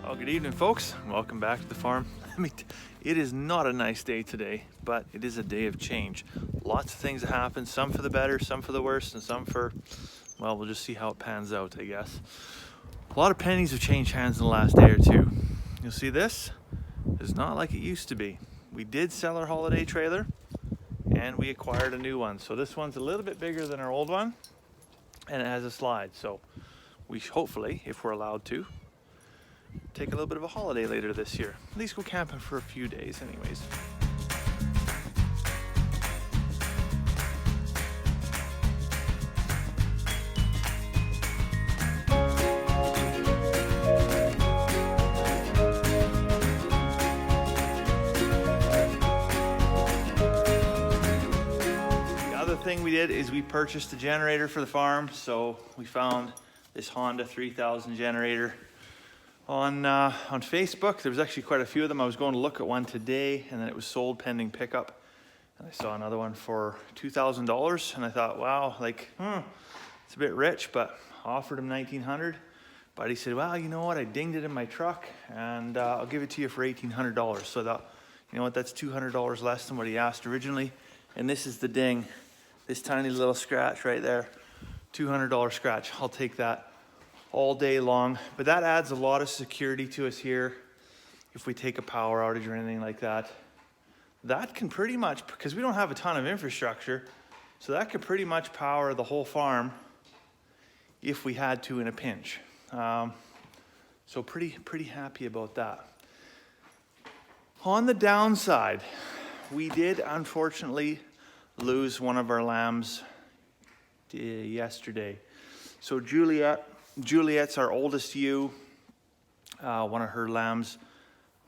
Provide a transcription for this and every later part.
Well, good evening, folks. Welcome back to the farm. It is not a nice day today, but it is a day of change. Lots of things that happen, some for the better, some for the worse, and some for, well, we'll just see how it pans out, I guess. A lot of pennies have changed hands in the last day or two. You'll see this is not like it used to be. We did sell our holiday trailer, and we acquired a new one. So this one's a little bit bigger than our old one, and it has a slide. So we hopefully, if we're allowed to, take a little bit of a holiday later this year. At least go camping for a few days anyways. The other thing we did is we purchased a generator for the farm. So we found this Honda 3000 generator on Facebook. There was actually quite a few of them. I was going to look at one today, and then it was sold pending pickup. And I saw another one for $2,000, and I thought, wow, it's a bit rich, but I offered him $1,900. But he said, well, you know what? I dinged it in my truck, and I'll give it to you for $1,800. So I thought, you know what? That's $200 less than what he asked originally. And this is the ding, this tiny little scratch right there, $200 scratch. I'll take that all day long, but that adds a lot of security to us here. If we take a power outage or anything like that, that can pretty much, because we don't have a ton of infrastructure, so that could pretty much power the whole farm if we had to in a pinch. So pretty happy about that. On the downside, we did unfortunately lose one of our lambs yesterday. So Juliet's our oldest ewe. One of her lambs,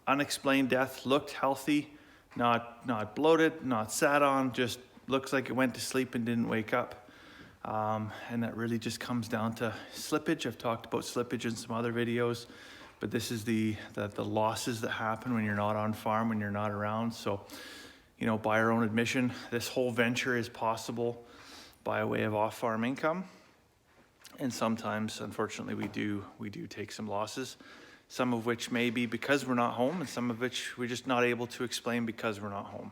unexplained death, looked healthy, not bloated, not sat on, just looks like it went to sleep and didn't wake up. And that really just comes down to slippage. I've talked about slippage in some other videos, but this is the losses that happen when you're not on farm, when you're not around. So, you know, by our own admission, this whole venture is possible by way of off-farm income. And sometimes, unfortunately, we do take some losses, some of which may be because we're not home, and some of which we're just not able to explain because we're not home.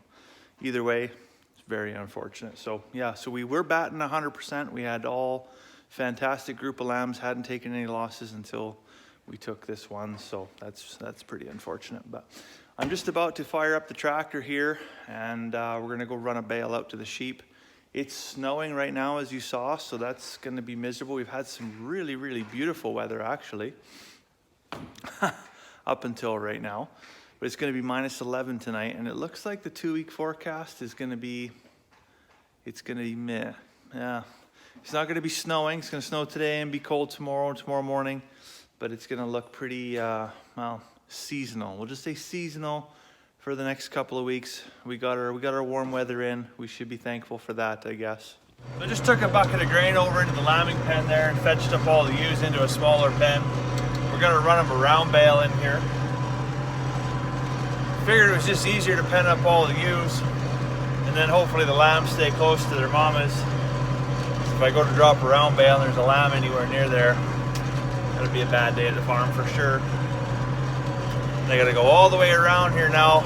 Either way, it's very unfortunate. So yeah, so we were batting 100%. We had all fantastic group of lambs, hadn't taken any losses until we took this one. So that's pretty unfortunate. But I'm just about to fire up the tractor here, and we're gonna go run a bale out to the sheep. It's snowing right now, as you saw, so that's going to be miserable. We've had some really, really beautiful weather, actually, up until right now. But it's going to be minus 11 tonight, and it looks like the 2-week forecast is going to be, meh. Yeah, it's not going to be snowing. It's going to snow today and be cold tomorrow morning, but it's going to look pretty, well, seasonal. We'll just say seasonal for the next couple of weeks. We got our warm weather in. We should be thankful for that, I guess. I just took a bucket of grain over into the lambing pen there and fetched up all the ewes into a smaller pen. We're gonna run them a round bale in here. Figured it was just easier to pen up all the ewes, and then hopefully the lambs stay close to their mamas. So if I go to drop a round bale and there's a lamb anywhere near there, that'll be a bad day at the farm for sure. I gotta go all the way around here now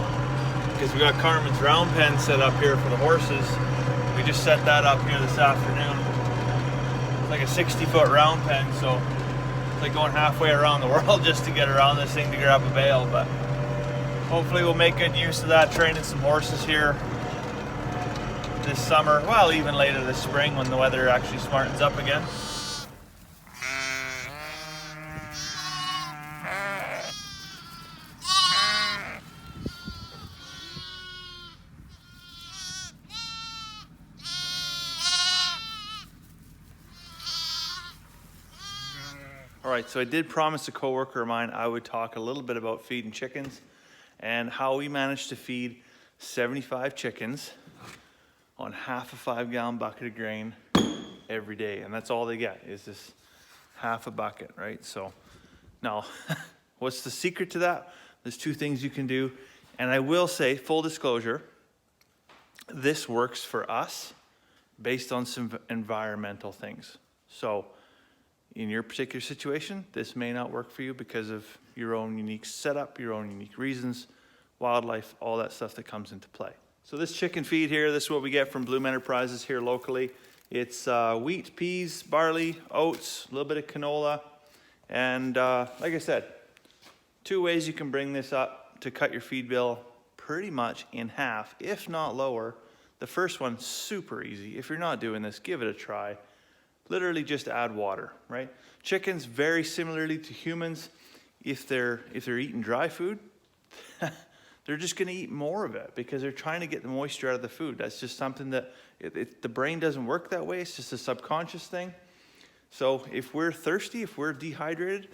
because we got Carmen's round pen set up here for the horses. We just set that up here this afternoon. It's like a 60-foot round pen, so it's like going halfway around the world just to get around this thing to grab a bale. But hopefully we'll make good use of that, training some horses here this summer. Well, even later this spring when the weather actually smartens up again. All right, so I did promise a coworker of mine I would talk a little bit about feeding chickens and how we managed to feed 75 chickens on half a 5-gallon bucket of grain every day. And that's all they get is this half a bucket, right? So now, what's the secret to that? There's 2 things you can do. And I will say, full disclosure, this works for us based on some environmental things. So, in your particular situation, this may not work for you because of your own unique setup, your own unique reasons, wildlife, all that stuff that comes into play. So this chicken feed here, this is what we get from Bloom Enterprises here locally. It's wheat, peas, barley, oats, a little bit of canola, and like I said, 2 ways you can bring this up to cut your feed bill pretty much in half, if not lower. The first one, super easy. If you're not doing this, give it a try. Literally just add water, right? Chickens, very similarly to humans, if they're eating dry food, they're just going to eat more of it because they're trying to get the moisture out of the food. That's just something that the brain doesn't work that way. It's just a subconscious thing. So if we're thirsty, if we're dehydrated,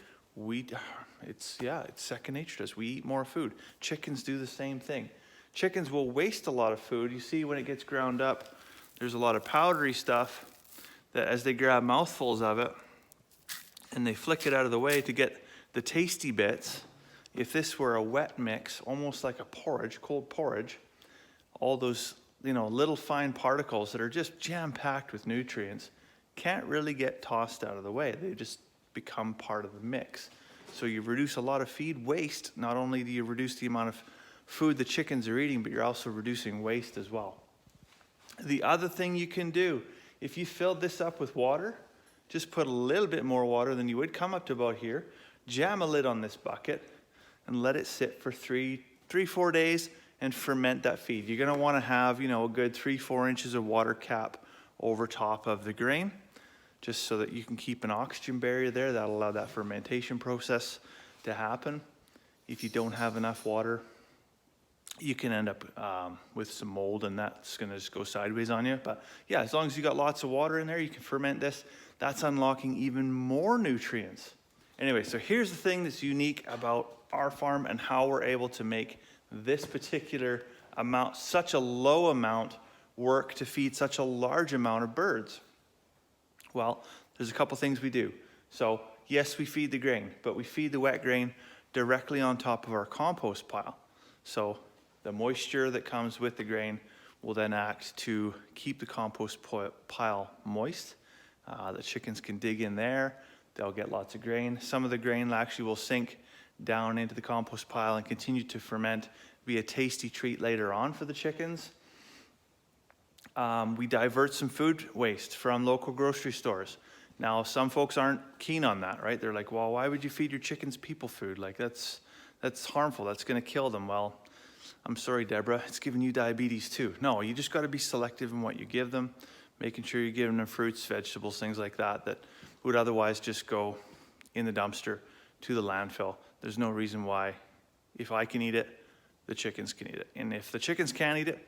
it's second nature to us. We eat more food. Chickens do the same thing. Chickens will waste a lot of food. You see when it gets ground up, there's a lot of powdery stuff that as they grab mouthfuls of it and they flick it out of the way to get the tasty bits, if this were a wet mix, almost like a porridge, cold porridge, all those little fine particles that are just jam-packed with nutrients can't really get tossed out of the way. They just become part of the mix. So you reduce a lot of feed waste. Not only do you reduce the amount of food the chickens are eating, but you're also reducing waste as well. The other thing you can do, if you filled this up with water, just put a little bit more water than you would, come up to about here, jam a lid on this bucket, and let it sit for 3-4 days and ferment that feed. You're gonna wanna have, a good 3-4 inches of water cap over top of the grain, just so that you can keep an oxygen barrier there. That'll allow that fermentation process to happen. If you don't have enough water, you can end up with some mold, and that's gonna just go sideways on you. But yeah, as long as you got lots of water in there, you can ferment this. That's unlocking even more nutrients. Anyway, so here's the thing that's unique about our farm and how we're able to make this particular amount, such a low amount, work to feed such a large amount of birds. Well, there's a couple things we do. So yes, we feed the grain, but we feed the wet grain directly on top of our compost pile. So the moisture that comes with the grain will then act to keep the compost pile moist. The chickens can dig in there. They'll get lots of grain. Some of the grain actually will sink down into the compost pile and continue to ferment, be a tasty treat later on for the chickens. We divert some food waste from local grocery stores. Now, some folks aren't keen on that, right? They're like, well, why would you feed your chickens people food? Like, that's harmful. That's going to kill them. Well, I'm sorry, Deborah, it's giving you diabetes too. No, you just got to be selective in what you give them, making sure you're giving them fruits, vegetables, things like that would otherwise just go in the dumpster to the landfill. There's no reason why, if I can eat it, the chickens can eat it. And if the chickens can't eat it,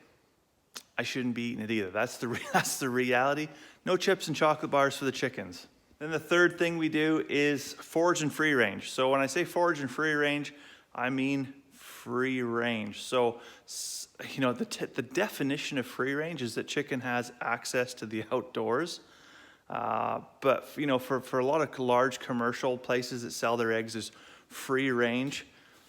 I shouldn't be eating it either. That's the reality. No chips and chocolate bars for the chickens. Then the third thing we do is forage and free range. So when I say forage and free range, I mean free range. So, the definition of free range is that chicken has access to the outdoors. But, for a lot of large commercial places that sell their eggs as free range,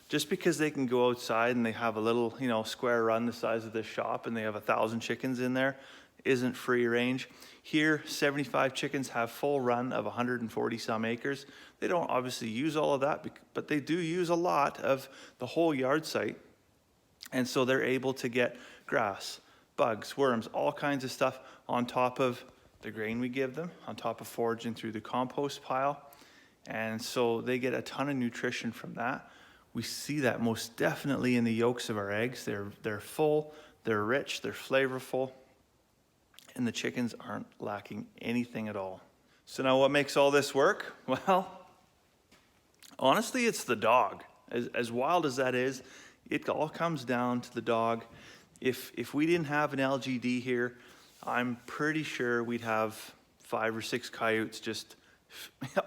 just because they can go outside and they have a little, square run the size of this shop and they have 1,000 chickens in there, isn't free range. Here, 75 chickens have full run of 140 some acres. They don't obviously use all of that, but they do use a lot of the whole yard site. And so they're able to get grass, bugs, worms, all kinds of stuff on top of the grain we give them, on top of foraging through the compost pile. And so they get a ton of nutrition from that. We see that most definitely in the yolks of our eggs. They're full, they're rich, they're flavorful, and the chickens aren't lacking anything at all. So now what makes all this work? Well, honestly, it's the dog. As wild as that is, it all comes down to the dog. If we didn't have an LGD here, I'm pretty sure we'd have 5 or 6 coyotes, just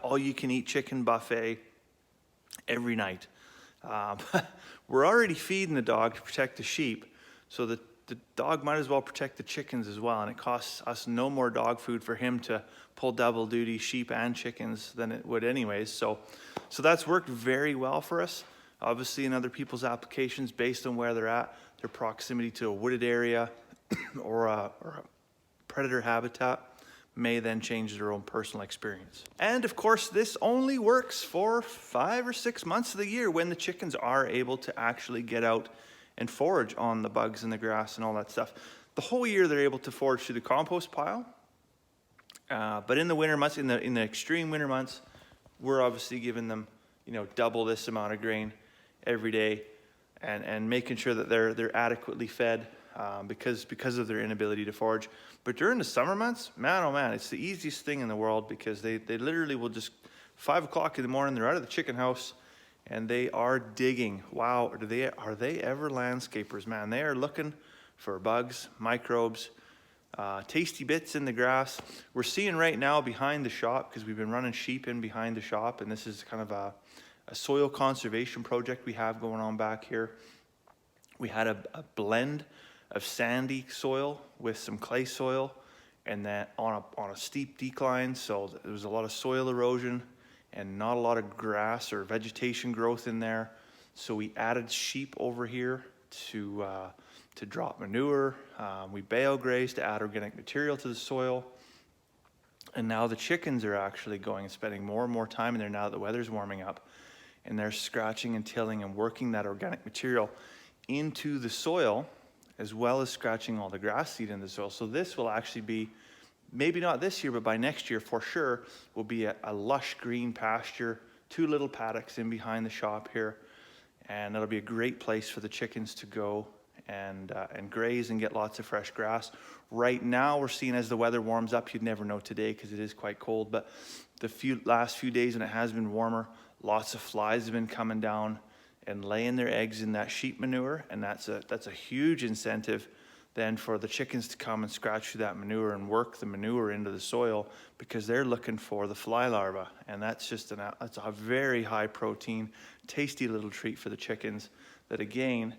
all you can eat chicken buffet every night. We're already feeding the dog to protect the sheep, so the dog might as well protect the chickens as well, and it costs us no more dog food for him to pull double duty sheep and chickens than it would anyways. So that's worked very well for us. Obviously in other people's applications, based on where they're at, their proximity to a wooded area or a predator habitat may then change their own personal experience. And of course, this only works for 5 or 6 months of the year when the chickens are able to actually get out and forage on the bugs and the grass and all that stuff. The whole year they're able to forage through the compost pile. But in the winter months, in the extreme winter months, we're obviously giving them, double this amount of grain every day, and making sure that they're adequately fed because of their inability to forage. But during the summer months, man, oh man, it's the easiest thing in the world, because they literally will just 5 o'clock in the morning, they're out of the chicken house and they are digging. Wow, are they ever landscapers, man? They are looking for bugs, microbes, tasty bits in the grass. We're seeing right now behind the shop, because we've been running sheep in behind the shop, and this is kind of a soil conservation project we have going on back here. We had a blend of sandy soil with some clay soil, and that on a steep decline, so there was a lot of soil erosion and not a lot of grass or vegetation growth in there. So we added sheep over here to drop manure. We bale graze to add organic material to the soil. And now the chickens are actually going and spending more and more time in there now that the weather's warming up, and they're scratching and tilling and working that organic material into the soil, as well as scratching all the grass seed in the soil. So this will actually be, maybe not this year, but by next year for sure, will be a lush green pasture, 2 little paddocks in behind the shop here. And it'll be a great place for the chickens to go and graze and get lots of fresh grass. Right now we're seeing, as the weather warms up, you'd never know today because it is quite cold, but the last few days when it has been warmer, lots of flies have been coming down and laying their eggs in that sheep manure, and that's a huge incentive then for the chickens to come and scratch through that manure and work the manure into the soil, because they're looking for the fly larvae, and that's a very high protein, tasty little treat for the chickens that again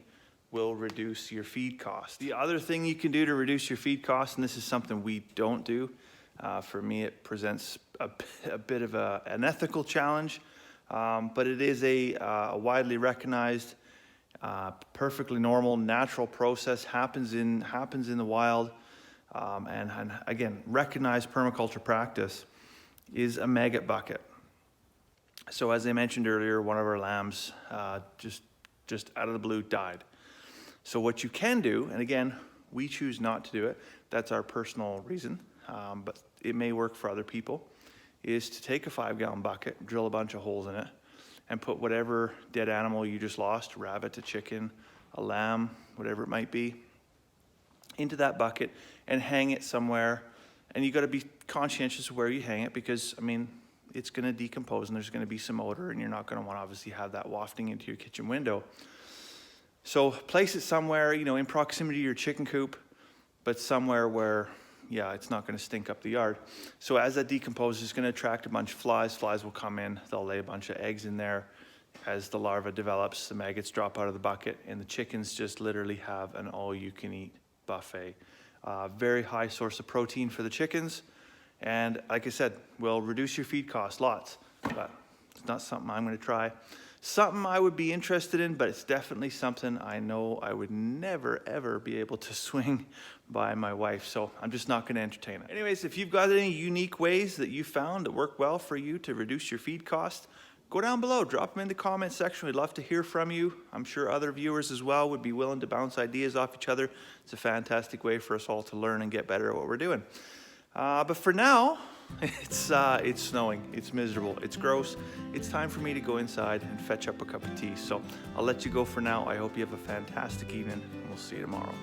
will reduce your feed cost. The other thing you can do to reduce your feed cost, and this is something we don't do, for me it presents a bit of an ethical challenge. But it is a widely recognized, perfectly normal, natural process, happens in the wild, and again, recognized permaculture practice is a maggot bucket. So as I mentioned earlier, one of our lambs just out of the blue died. So what you can do, and again, we choose not to do it, that's our personal reason, but it may work for other people, is to take a 5-gallon bucket, drill a bunch of holes in it, and put whatever dead animal you just lost, rabbit, a chicken, a lamb, whatever it might be, into that bucket and hang it somewhere. And you got to be conscientious of where you hang it, because, I mean, it's going to decompose and there's going to be some odor, and you're not going to want to obviously have that wafting into your kitchen window. So place it somewhere, in proximity to your chicken coop, but somewhere where, it's not going to stink up the yard. So as that decomposes, it's going to attract a bunch of flies. Flies will come in, they'll lay a bunch of eggs in there. As the larva develops, the maggots drop out of the bucket, and the chickens just literally have an all-you-can-eat buffet. Very high source of protein for the chickens, and like I said, will reduce your feed costs lots, but it's not something I'm going to try. Something I would be interested in, but it's definitely something I know I would never, ever be able to swing by my wife, so I'm just not going to entertain it. Anyways, if you've got any unique ways that you found that work well for you to reduce your feed cost, go down below, drop them in the comment section. We'd love to hear from you. I'm sure other viewers as well would be willing to bounce ideas off each other. It's a fantastic way for us all to learn and get better at what we're doing. But for now, it's snowing, it's miserable, it's gross. It's time for me to go inside and fetch up a cup of tea. So I'll let you go for now. I hope you have a fantastic evening, and we'll see you tomorrow.